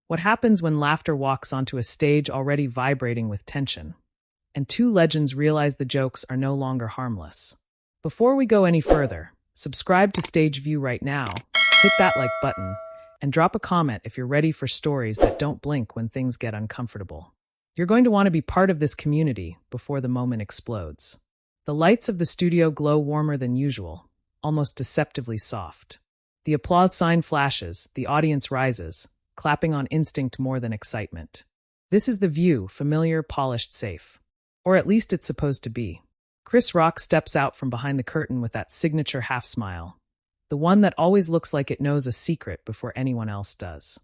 What happens when laughter walks onto a stage already vibrating with tension? And two legends realize the jokes are no longer harmless. Before we go any further, subscribe to Stage View right now, hit that like button, and drop a comment if you're ready for stories that don't blink when things get uncomfortable. You're going to want to be part of this community before the moment explodes. The lights of the studio glow warmer than usual, almost deceptively soft. The applause sign flashes, the audience rises, clapping on instinct more than excitement. This is the View, familiar, polished, safe. Or at least it's supposed to be. Chris Rock steps out from behind the curtain with that signature half smile, the one that always looks like it knows a secret before anyone else does.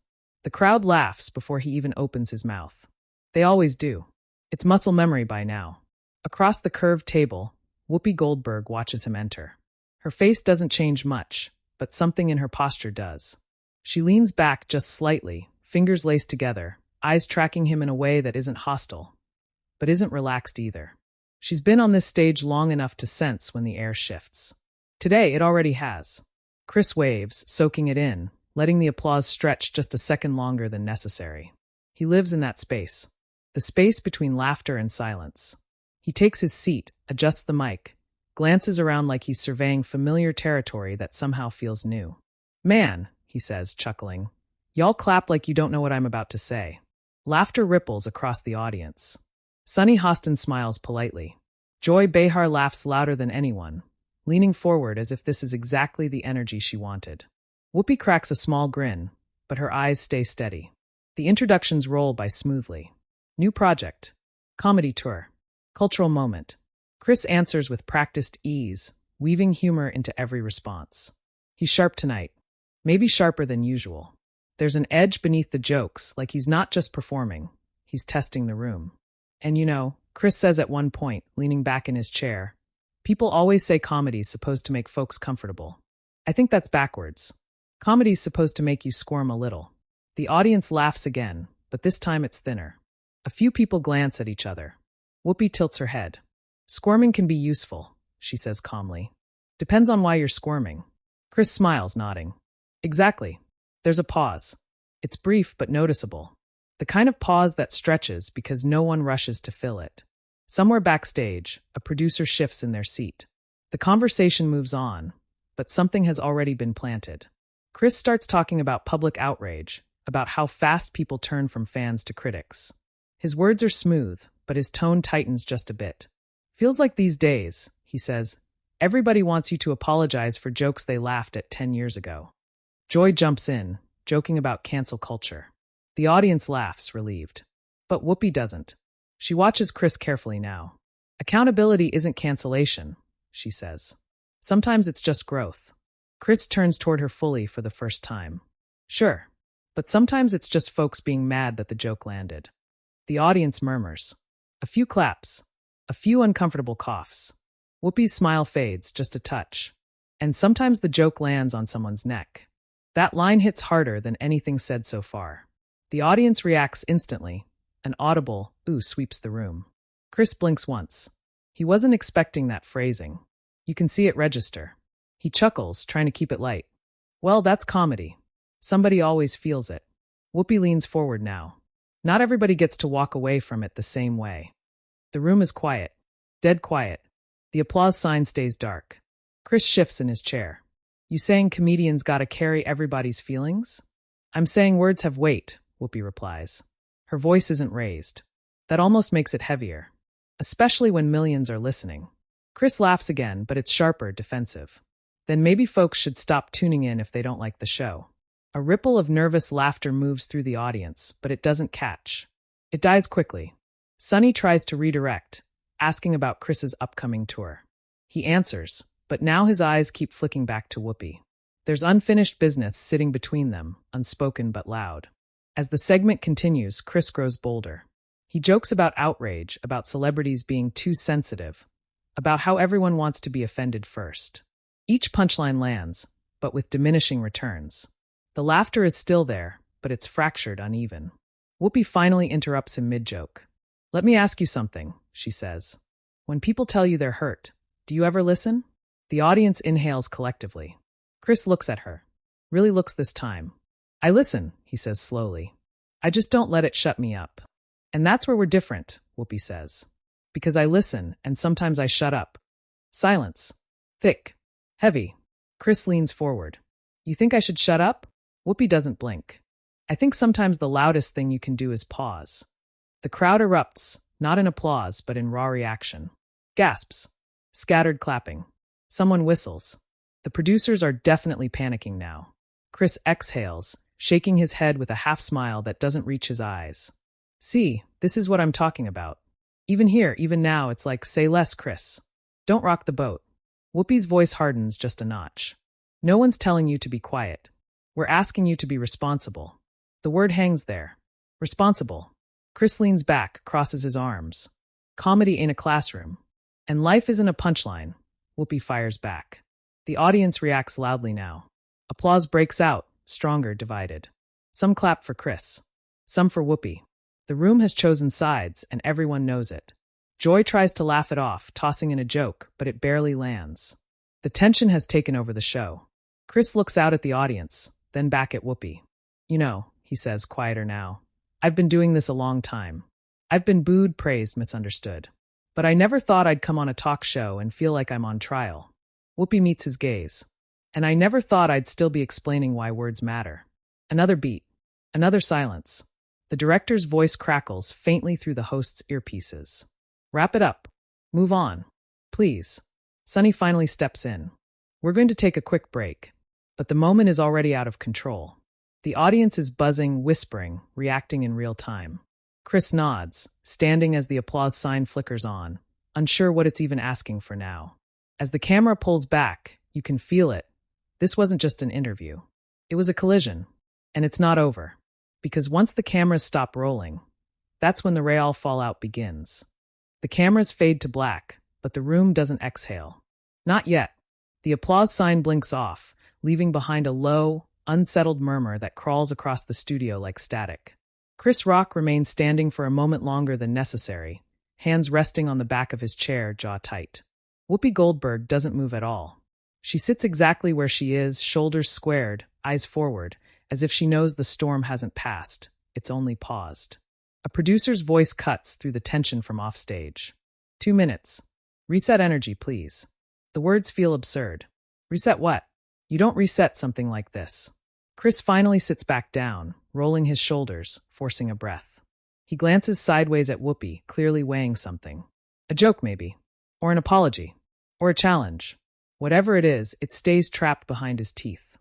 The crowd laughs before he even opens his mouth. They always do. It's muscle memory by now. Across the curved table, Whoopi Goldberg watches him enter. Her face doesn't change much, but something in her posture does. She leans back just slightly, fingers laced together, eyes tracking him in a way that isn't hostile, but isn't relaxed either. She's been on this stage long enough to sense when the air shifts. Today, it already has. Chris waves, soaking it in, letting the applause stretch just a second longer than necessary. He lives in that space, the space between laughter and silence. He takes his seat, adjusts the mic, glances around like he's surveying familiar territory that somehow feels new. "Man," he says, chuckling, "y'all clap like you don't know what I'm about to say." Laughter ripples across the audience. Sunny Hostin smiles politely. Joy Behar laughs louder than anyone, leaning forward as if this is exactly the energy she wanted. Whoopi cracks a small grin, but her eyes stay steady. The introductions roll by smoothly. New project. Comedy tour. Cultural moment. Chris answers with practiced ease, weaving humor into every response. He's sharp tonight. Maybe sharper than usual. There's an edge beneath the jokes, like he's not just performing, he's testing the room. And you know, Chris says at one point, leaning back in his chair, "People always say comedy's supposed to make folks comfortable. I think that's backwards. Comedy's supposed to make you squirm a little." The audience laughs again, but this time it's thinner. A few people glance at each other. Whoopi tilts her head. "Squirming can be useful," she says calmly. "Depends on why you're squirming." Chris smiles, nodding. "Exactly. There's a pause. It's brief but noticeable. The kind of pause that stretches because no one rushes to fill it. Somewhere backstage, a producer shifts in their seat. The conversation moves on, but something has already been planted. Chris starts talking about public outrage, about how fast people turn from fans to critics. His words are smooth, but his tone tightens just a bit. "Feels like these days," he says, "everybody wants you to apologize for jokes they laughed at 10 years ago." Joy jumps in, joking about cancel culture. The audience laughs, relieved. But Whoopi doesn't. She watches Chris carefully now. "Accountability isn't cancellation," she says. "Sometimes it's just growth." Chris turns toward her fully for the first time. "Sure, but sometimes it's just folks being mad that the joke landed." The audience murmurs. A few claps, a few uncomfortable coughs. Whoopi's smile fades just a touch. And sometimes the joke lands on someone's neck. That line hits harder than anything said so far. The audience reacts instantly. An audible "ooh" sweeps the room. Chris blinks once. He wasn't expecting that phrasing. You can see it register. He chuckles, trying to keep it light. "Well, that's comedy. Somebody always feels it." Whoopi leans forward now. Not everybody gets to walk away from it the same way. The room is quiet. Dead quiet. The applause sign stays dark. Chris shifts in his chair. "You saying comedians gotta carry everybody's feelings?" "I'm saying words have weight," Whoopi replies. Her voice isn't raised. That almost makes it heavier, especially when millions are listening. Chris laughs again, but it's sharper, defensive. "Then maybe folks should stop tuning in if they don't like the show." A ripple of nervous laughter moves through the audience, but it doesn't catch. It dies quickly. Sunny tries to redirect, asking about Chris's upcoming tour. He answers, but now his eyes keep flicking back to Whoopi. There's unfinished business sitting between them, unspoken but loud. As the segment continues, Chris grows bolder. He jokes about outrage, about celebrities being too sensitive, about how everyone wants to be offended first. Each punchline lands, but with diminishing returns. The laughter is still there, but it's fractured, uneven. Whoopi finally interrupts him mid-joke. "Let me ask you something," she says. "When people tell you they're hurt, do you ever listen?" The audience inhales collectively. Chris looks at her. Really looks this time. "I listen," he says slowly. I just don't let it shut me up. And that's where we're different, Whoopi says. Because I listen, and sometimes I shut up. Silence. Thick. Heavy. Chris leans forward. You think I should shut up? Whoopi doesn't blink. I think sometimes the loudest thing you can do is pause. The crowd erupts, not in applause, but in raw reaction. Gasps. Scattered clapping. Someone whistles. The producers are definitely panicking now. Chris exhales, shaking his head with a half smile that doesn't reach his eyes. See, this is what I'm talking about. Even here, even now, it's like, say less, Chris. Don't rock the boat. Whoopi's voice hardens just a notch. No one's telling you to be quiet. We're asking you to be responsible. The word hangs there. Responsible. Chris leans back, crosses his arms. Comedy ain't a classroom. And life isn't a punchline. Whoopi fires back. The audience reacts loudly now. Applause breaks out, stronger, divided. Some clap for Chris. Some for Whoopi. The room has chosen sides, and everyone knows it. Joy tries to laugh it off, tossing in a joke, but it barely lands. The tension has taken over the show. Chris looks out at the audience, then back at Whoopi. You know, he says, quieter now. I've been doing this a long time. I've been booed, praised, misunderstood. But I never thought I'd come on a talk show and feel like I'm on trial. Whoopi meets his gaze. And I never thought I'd still be explaining why words matter. Another beat. Another silence. The director's voice crackles faintly through the host's earpieces. Wrap it up. Move on. Please. Sunny finally steps in. We're going to take a quick break. But the moment is already out of control. The audience is buzzing, whispering, reacting in real time. Chris nods, standing as the applause sign flickers on, unsure what it's even asking for now. As the camera pulls back, you can feel it. This wasn't just an interview. It was a collision. And it's not over. Because once the cameras stop rolling, that's when the real fallout begins. The cameras fade to black, but the room doesn't exhale. Not yet. The applause sign blinks off, leaving behind a low, unsettled murmur that crawls across the studio like static. Chris Rock remains standing for a moment longer than necessary, hands resting on the back of his chair, jaw tight. Whoopi Goldberg doesn't move at all. She sits exactly where she is, shoulders squared, eyes forward, as if she knows the storm hasn't passed, it's only paused. A producer's voice cuts through the tension from offstage. 2 minutes. Reset energy, please. The words feel absurd. Reset what? You don't reset something like this. Chris finally sits back down, rolling his shoulders, forcing a breath. He glances sideways at Whoopi, clearly weighing something. A joke, maybe. Or an apology. Or a challenge. Whatever it is, it stays trapped behind his teeth.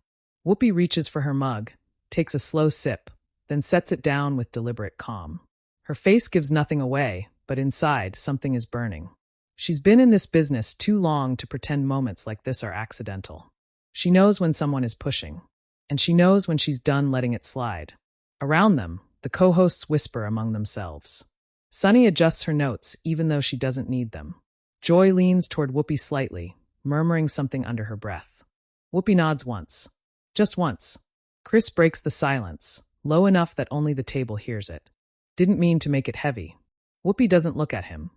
Whoopi reaches for her mug, takes a slow sip, then sets it down with deliberate calm. Her face gives nothing away, but inside, something is burning. She's been in this business too long to pretend moments like this are accidental. She knows when someone is pushing, and she knows when she's done letting it slide. Around them, the co-hosts whisper among themselves. Sunny adjusts her notes even though she doesn't need them. Joy leans toward Whoopi slightly, murmuring something under her breath. Whoopi nods once. Just once. Chris breaks the silence, low enough that only the table hears it. Didn't mean to make it heavy. Whoopi doesn't look at him.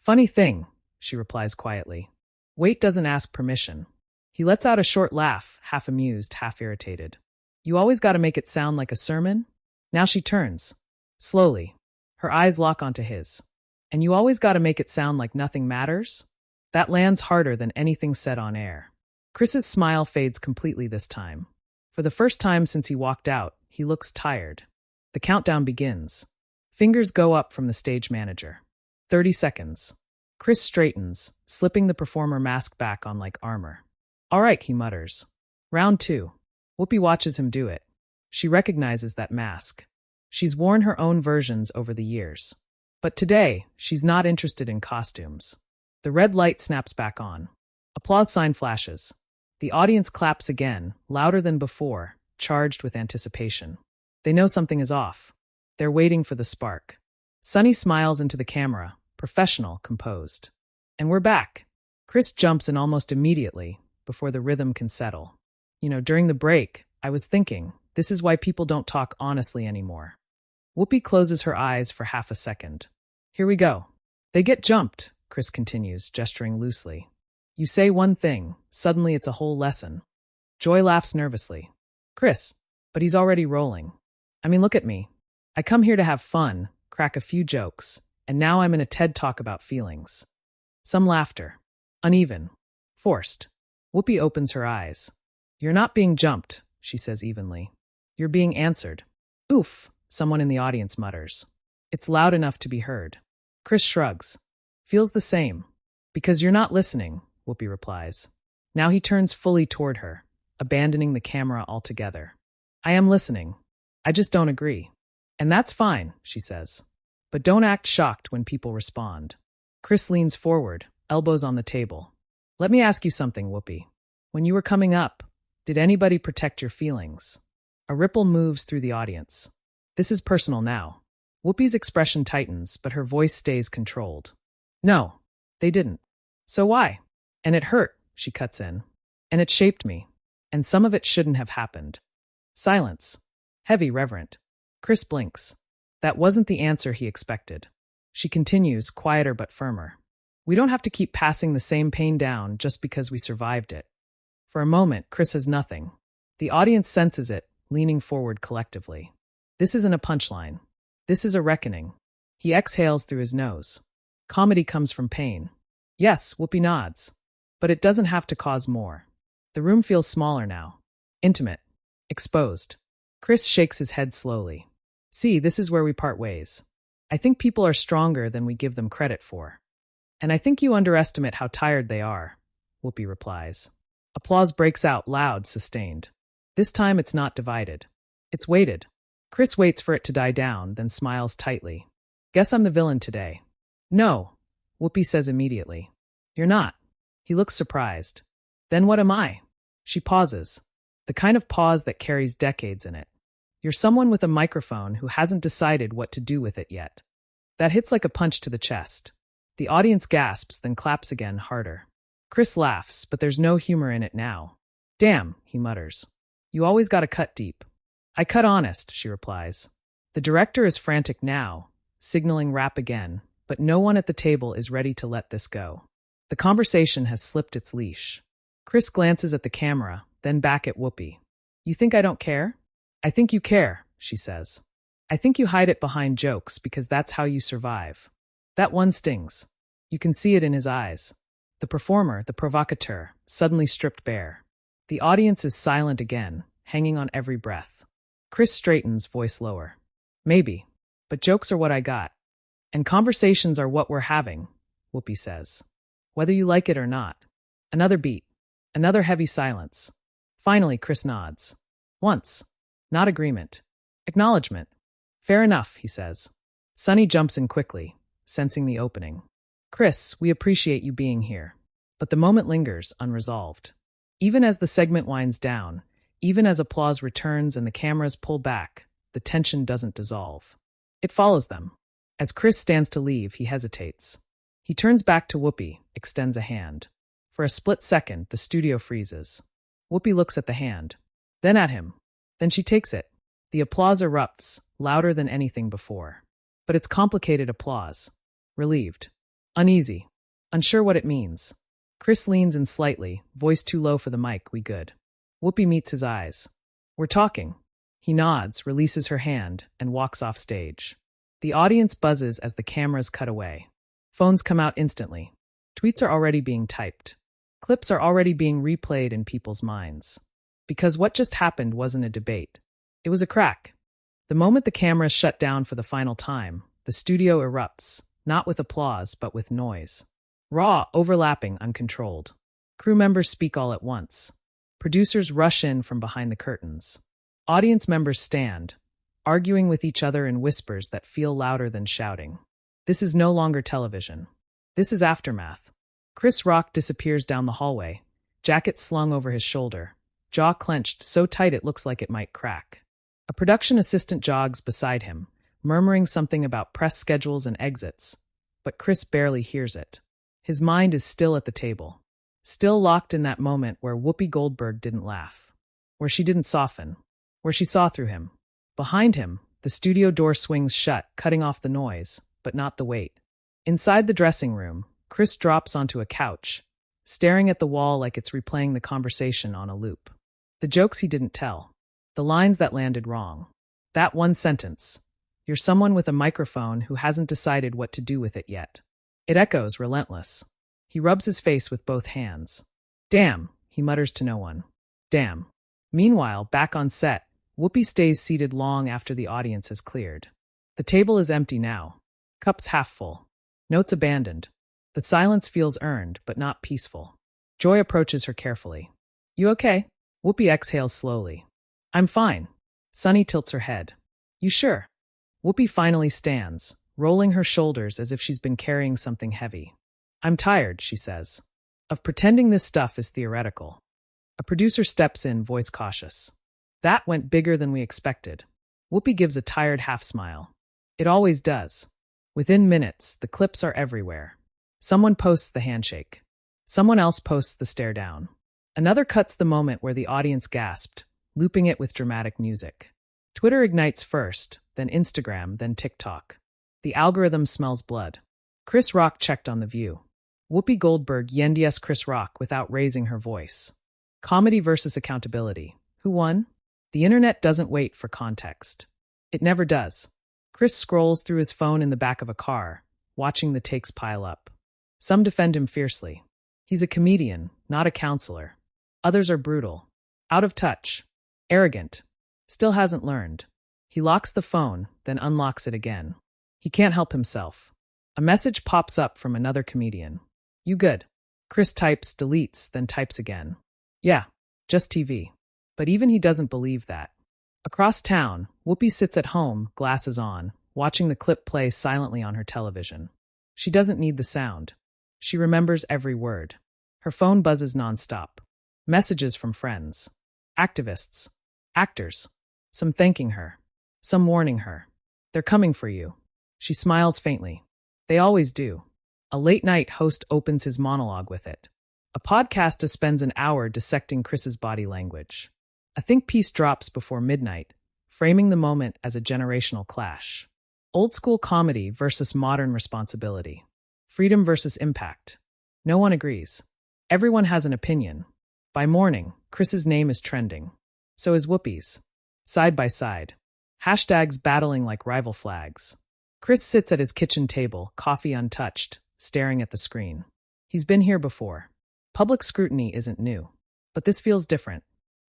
Funny thing, she replies quietly. Wait doesn't ask permission. He lets out a short laugh, half amused, half irritated. You always gotta make it sound like a sermon? Now she turns. Slowly. Her eyes lock onto his. And you always gotta make it sound like nothing matters? That lands harder than anything said on air. Chris's smile fades completely this time. For the first time since he walked out, he looks tired. The countdown begins. Fingers go up from the stage manager. 30 seconds. Chris straightens, slipping the performer mask back on like armor. All right, he mutters. Round 2. Whoopi watches him do it. She recognizes that mask. She's worn her own versions over the years. But today, she's not interested in costumes. The red light snaps back on. Applause sign flashes. The audience claps again, louder than before, charged with anticipation. They know something is off. They're waiting for the spark. Sunny smiles into the camera, professional, composed. And we're back. Chris jumps in almost immediately, before the rhythm can settle. You know, during the break, I was thinking, this is why people don't talk honestly anymore. Whoopi closes her eyes for half a second. Here we go. They get jumped, Chris continues, gesturing loosely. You say one thing, suddenly it's a whole lesson. Joy laughs nervously. Chris, but he's already rolling. I mean, look at me. I come here to have fun, crack a few jokes, and now I'm in a TED Talk about feelings. Some laughter. Uneven. Forced. Whoopi opens her eyes. You're not being jumped, she says evenly. You're being answered. Oof, someone in the audience mutters. It's loud enough to be heard. Chris shrugs. Feels the same. Because you're not listening, Whoopi replies. Now he turns fully toward her, abandoning the camera altogether. I am listening. I just don't agree. And that's fine, she says. But don't act shocked when people respond. Chris leans forward, elbows on the table. Let me ask you something, Whoopi. When you were coming up, did anybody protect your feelings? A ripple moves through the audience. This is personal now. Whoopi's expression tightens, but her voice stays controlled. No, they didn't. So why? And it hurt, she cuts in. And it shaped me. And some of it shouldn't have happened. Silence. Heavy, reverent. Chris blinks. That wasn't the answer he expected. She continues, quieter but firmer. We don't have to keep passing the same pain down just because we survived it. For a moment, Chris has nothing. The audience senses it, leaning forward collectively. This isn't a punchline. This is a reckoning. He exhales through his nose. Comedy comes from pain. Yes, Whoopi nods. But it doesn't have to cause more. The room feels smaller now. Intimate. Exposed. Chris shakes his head slowly. See, this is where we part ways. I think people are stronger than we give them credit for. And I think you underestimate how tired they are, Whoopi replies. Applause breaks out, loud, sustained. This time it's not divided. It's weighted. Chris waits for it to die down, then smiles tightly. Guess I'm the villain today. No, Whoopi says immediately. You're not. He looks surprised. Then what am I? She pauses. The kind of pause that carries decades in it. You're someone with a microphone who hasn't decided what to do with it yet. That hits like a punch to the chest. The audience gasps, then claps again, harder. Chris laughs, but there's no humor in it now. Damn, he mutters. You always gotta cut deep. I cut honest, she replies. The director is frantic now, signaling wrap again, but no one at the table is ready to let this go. The conversation has slipped its leash. Chris glances at the camera, then back at Whoopi. You think I don't care? I think you care, she says. I think you hide it behind jokes because that's how you survive. That one stings. You can see it in his eyes. The performer, the provocateur, suddenly stripped bare. The audience is silent again, hanging on every breath. Chris straightens, voice lower. Maybe, but jokes are what I got. And conversations are what we're having, Whoopi says. Whether you like it or not. Another beat. Another heavy silence. Finally, Chris nods. Once. Not agreement. Acknowledgement. Fair enough, he says. Sonny jumps in quickly, sensing the opening. Chris, we appreciate you being here. But the moment lingers, unresolved. Even as the segment winds down, even as applause returns and the cameras pull back, the tension doesn't dissolve. It follows them. As Chris stands to leave, he hesitates. He turns back to Whoopi, extends a hand. For a split second, the studio freezes. Whoopi looks at the hand, then at him. Then she takes it. The applause erupts, louder than anything before. But it's complicated applause. Relieved. Uneasy. Unsure what it means. Chris leans in slightly, voice too low for the mic, we good. Whoopi meets his eyes. We're talking. He nods, releases her hand, and walks off stage. The audience buzzes as the cameras cut away. Phones come out instantly. Tweets are already being typed. Clips are already being replayed in people's minds. Because what just happened wasn't a debate. It was a crack. The moment the cameras shut down for the final time, the studio erupts, not with applause, but with noise. Raw, overlapping, uncontrolled. Crew members speak all at once. Producers rush in from behind the curtains. Audience members stand, arguing with each other in whispers that feel louder than shouting. This is no longer television. This is aftermath. Chris Rock disappears down the hallway, jacket slung over his shoulder, jaw clenched so tight it looks like it might crack. A production assistant jogs beside him, murmuring something about press schedules and exits, but Chris barely hears it. His mind is still at the table, still locked in that moment where Whoopi Goldberg didn't laugh, where she didn't soften, where she saw through him. Behind him, the studio door swings shut, cutting off the noise, but not the weight. Inside the dressing room, Chris drops onto a couch, staring at the wall like it's replaying the conversation on a loop. The jokes he didn't tell. The lines that landed wrong. That one sentence. You're someone with a microphone who hasn't decided what to do with it yet. It echoes, relentless. He rubs his face with both hands. Damn, he mutters to no one. Damn. Meanwhile, back on set, Whoopi stays seated long after the audience has cleared. The table is empty now. Cups half full. Notes abandoned. The silence feels earned, but not peaceful. Joy approaches her carefully. You okay? Whoopi exhales slowly. I'm fine. Sunny tilts her head. You sure? Whoopi finally stands, rolling her shoulders as if she's been carrying something heavy. I'm tired, she says. Of pretending this stuff is theoretical. A producer steps in, voice cautious. That went bigger than we expected. Whoopi gives a tired half-smile. It always does. Within minutes, the clips are everywhere. Someone posts the handshake. Someone else posts the stare down. Another cuts the moment where the audience gasped, looping it with dramatic music. Twitter ignites first, then Instagram, then TikTok. The algorithm smells blood. Chris Rock checked on The View. Whoopi Goldberg yendies Chris Rock without raising her voice. Comedy versus accountability. Who won? The internet doesn't wait for context. It never does. Chris scrolls through his phone in the back of a car, watching the takes pile up. Some defend him fiercely. He's a comedian, not a counselor. Others are brutal. Out of touch. Arrogant. Still hasn't learned. He locks the phone, then unlocks it again. He can't help himself. A message pops up from another comedian. You good? Chris types, deletes, then types again. Yeah, just TV. But even he doesn't believe that. Across town, Whoopi sits at home, glasses on, watching the clip play silently on her television. She doesn't need the sound. She remembers every word. Her phone buzzes nonstop. Messages from friends. Activists. Actors. Some thanking her. Some warning her. They're coming for you. She smiles faintly. They always do. A late-night host opens his monologue with it. A podcaster spends an hour dissecting Chris's body language. A think piece drops before midnight, framing the moment as a generational clash. Old-school comedy versus modern responsibility. Freedom versus impact. No one agrees. Everyone has an opinion. By morning, Chris's name is trending. So is Whoopi's. Side by side. Hashtags battling like rival flags. Chris sits at his kitchen table, coffee untouched, staring at the screen. He's been here before. Public scrutiny isn't new. But this feels different.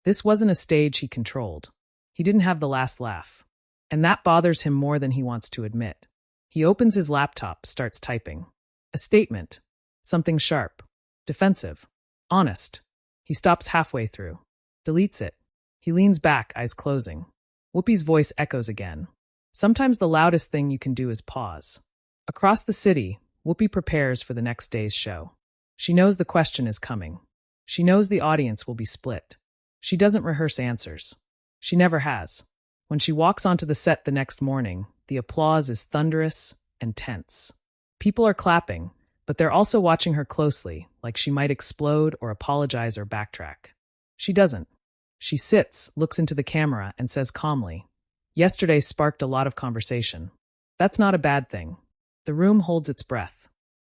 This wasn't a stage he controlled. He didn't have the last laugh. And that bothers him more than he wants to admit. He opens his laptop, starts typing. A statement. Something sharp. Defensive. Honest. He stops halfway through. Deletes it. He leans back, eyes closing. Whoopi's voice echoes again. Sometimes the loudest thing you can do is pause. Across the city, Whoopi prepares for the next day's show. She knows the question is coming. She knows the audience will be split. She doesn't rehearse answers. She never has. When she walks onto the set the next morning, the applause is thunderous and tense. People are clapping, but they're also watching her closely, like she might explode or apologize or backtrack. She doesn't. She sits, looks into the camera, and says calmly, "Yesterday sparked a lot of conversation. That's not a bad thing." The room holds its breath.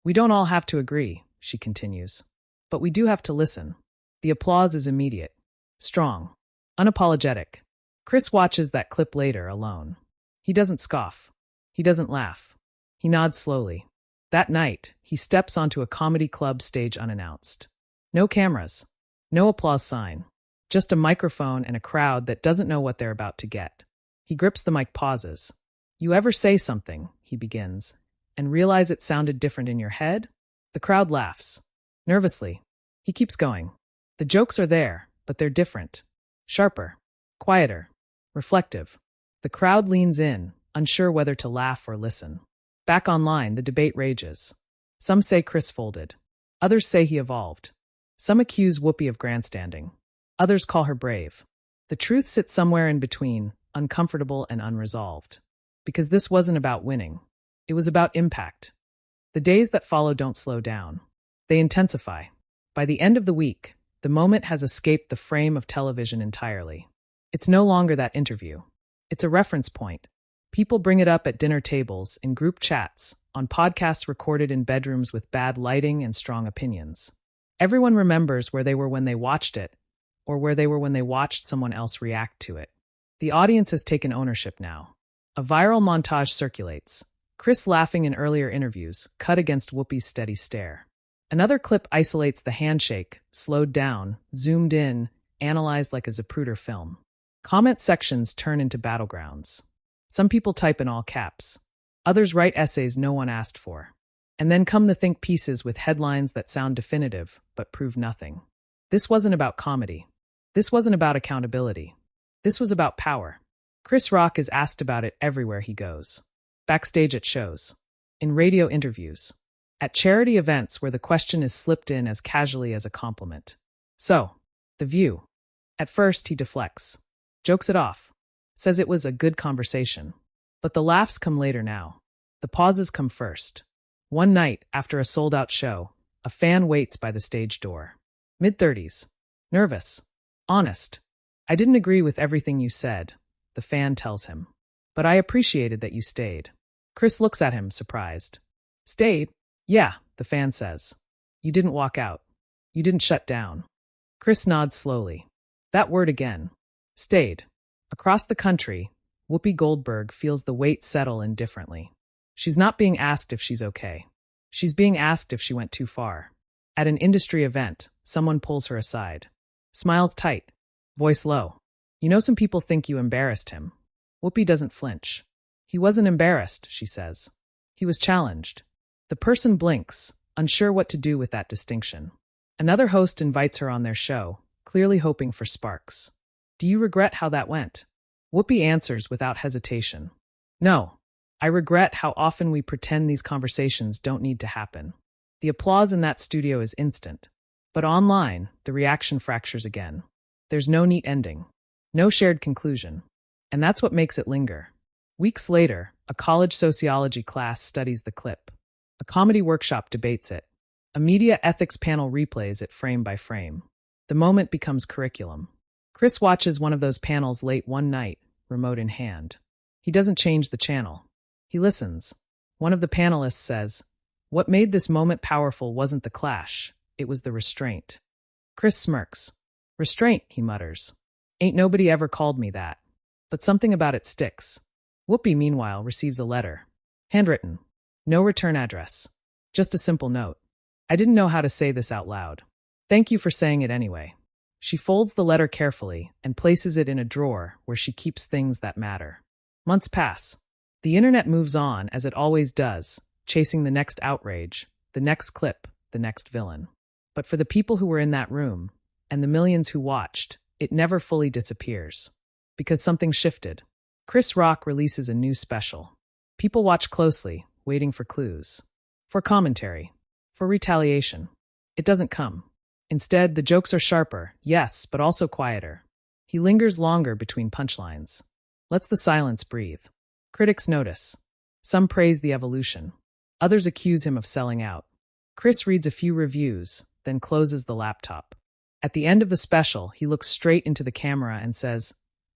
"We don't all have to agree," she continues. "But we do have to listen." The applause is immediate. Strong. Unapologetic. Chris watches that clip later, alone. He doesn't scoff. He doesn't laugh. He nods slowly. That night, he steps onto a comedy club stage unannounced. No cameras. No applause sign. Just a microphone and a crowd that doesn't know what they're about to get. He grips the mic, pauses. "You ever say something," he begins, "and realize it sounded different in your head?" The crowd laughs. Nervously. He keeps going. The jokes are there, but they're different. Sharper. Quieter. Reflective. The crowd leans in, unsure whether to laugh or listen. Back online, the debate rages. Some say Chris folded. Others say he evolved. Some accuse Whoopi of grandstanding. Others call her brave. The truth sits somewhere in between, uncomfortable and unresolved. Because this wasn't about winning. It was about impact. The days that follow don't slow down. They intensify. By the end of the week, the moment has escaped the frame of television entirely. It's no longer that interview. It's a reference point. People bring it up at dinner tables, in group chats, on podcasts recorded in bedrooms with bad lighting and strong opinions. Everyone remembers where they were when they watched it, or where they were when they watched someone else react to it. The audience has taken ownership now. A viral montage circulates. Chris laughing in earlier interviews, cut against Whoopi's steady stare. Another clip isolates the handshake, slowed down, zoomed in, analyzed like a Zapruder film. Comment sections turn into battlegrounds. Some people type in all caps. Others write essays no one asked for. And then come the think pieces with headlines that sound definitive, but prove nothing. This wasn't about comedy. This wasn't about accountability. This was about power. Chris Rock is asked about it everywhere he goes. Backstage at shows. In radio interviews. At charity events where the question is slipped in as casually as a compliment. So, The View. At first, he deflects. Jokes it off. Says it was a good conversation. But the laughs come later now. The pauses come first. One night, after a sold-out show, a fan waits by the stage door. Mid-30s. Nervous. Honest. I didn't agree with everything you said, the fan tells him. But I appreciated that you stayed. Chris looks at him, surprised. Stayed? Yeah, the fan says. You didn't walk out. You didn't shut down. Chris nods slowly. That word again. Stayed. Across the country, Whoopi Goldberg feels the weight settle indifferently. She's not being asked if she's okay. She's being asked if she went too far. At an industry event, someone pulls her aside. Smiles tight. Voice low. You know some people think you embarrassed him. Whoopi doesn't flinch. He wasn't embarrassed, she says. He was challenged. The person blinks, unsure what to do with that distinction. Another host invites her on their show, clearly hoping for sparks. Do you regret how that went? Whoopi answers without hesitation. No. I regret how often we pretend these conversations don't need to happen. The applause in that studio is instant. But online, the reaction fractures again. There's no neat ending. No shared conclusion. And that's what makes it linger. Weeks later, a college sociology class studies the clip. A comedy workshop debates it. A media ethics panel replays it frame by frame. The moment becomes curriculum. Chris watches one of those panels late one night, remote in hand. He doesn't change the channel. He listens. One of the panelists says, "What made this moment powerful wasn't the clash, it was the restraint." Chris smirks. "Restraint," he mutters. "Ain't nobody ever called me that." But something about it sticks. Whoopi, meanwhile, receives a letter. Handwritten. No return address. Just a simple note. I didn't know how to say this out loud. Thank you for saying it anyway. She folds the letter carefully and places it in a drawer where she keeps things that matter. Months pass. The internet moves on as it always does, chasing the next outrage, the next clip, the next villain. But for the people who were in that room, and the millions who watched, it never fully disappears. Because something shifted. Chris Rock releases a new special. People watch closely, waiting for clues. For commentary. For retaliation. It doesn't come. Instead, the jokes are sharper, yes, but also quieter. He lingers longer between punchlines. Lets the silence breathe. Critics notice. Some praise the evolution. Others accuse him of selling out. Chris reads a few reviews, then closes the laptop. At the end of the special, he looks straight into the camera and says,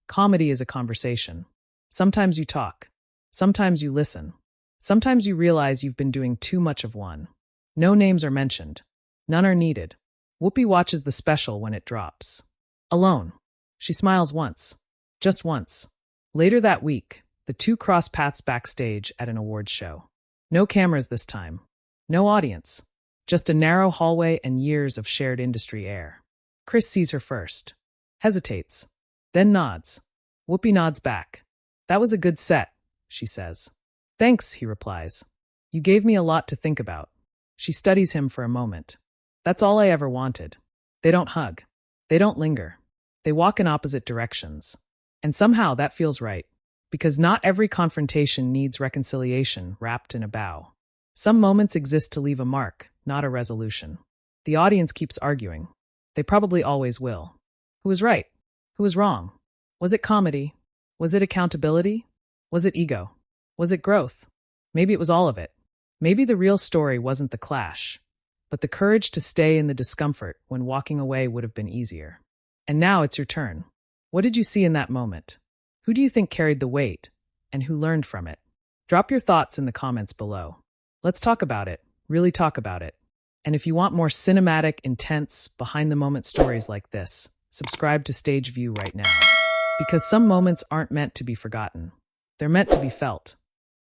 "Comedy is a conversation. Sometimes you talk. Sometimes you listen. Sometimes you realize you've been doing too much of one." No names are mentioned. None are needed. Whoopi watches the special when it drops. Alone. She smiles once. Just once. Later that week, the two cross paths backstage at an awards show. No cameras this time. No audience. Just a narrow hallway and years of shared industry air. Chris sees her first. Hesitates. Then nods. Whoopi nods back. "That was a good set," she says. "Thanks," he replies. "You gave me a lot to think about." She studies him for a moment. "That's all I ever wanted." They don't hug. They don't linger. They walk in opposite directions. And somehow that feels right. Because not every confrontation needs reconciliation wrapped in a bow. Some moments exist to leave a mark, not a resolution. The audience keeps arguing. They probably always will. Who was right? Who was wrong? Was it comedy? Was it accountability? Was it ego? Was it growth? Maybe it was all of it. Maybe the real story wasn't the clash, but the courage to stay in the discomfort when walking away would have been easier. And now it's your turn. What did you see in that moment? Who do you think carried the weight, and who learned from it? Drop your thoughts in the comments below. Let's talk about it, really talk about it. And if you want more cinematic, intense, behind-the-moment stories like this, subscribe to Stage View right now. Because some moments aren't meant to be forgotten. They're meant to be felt.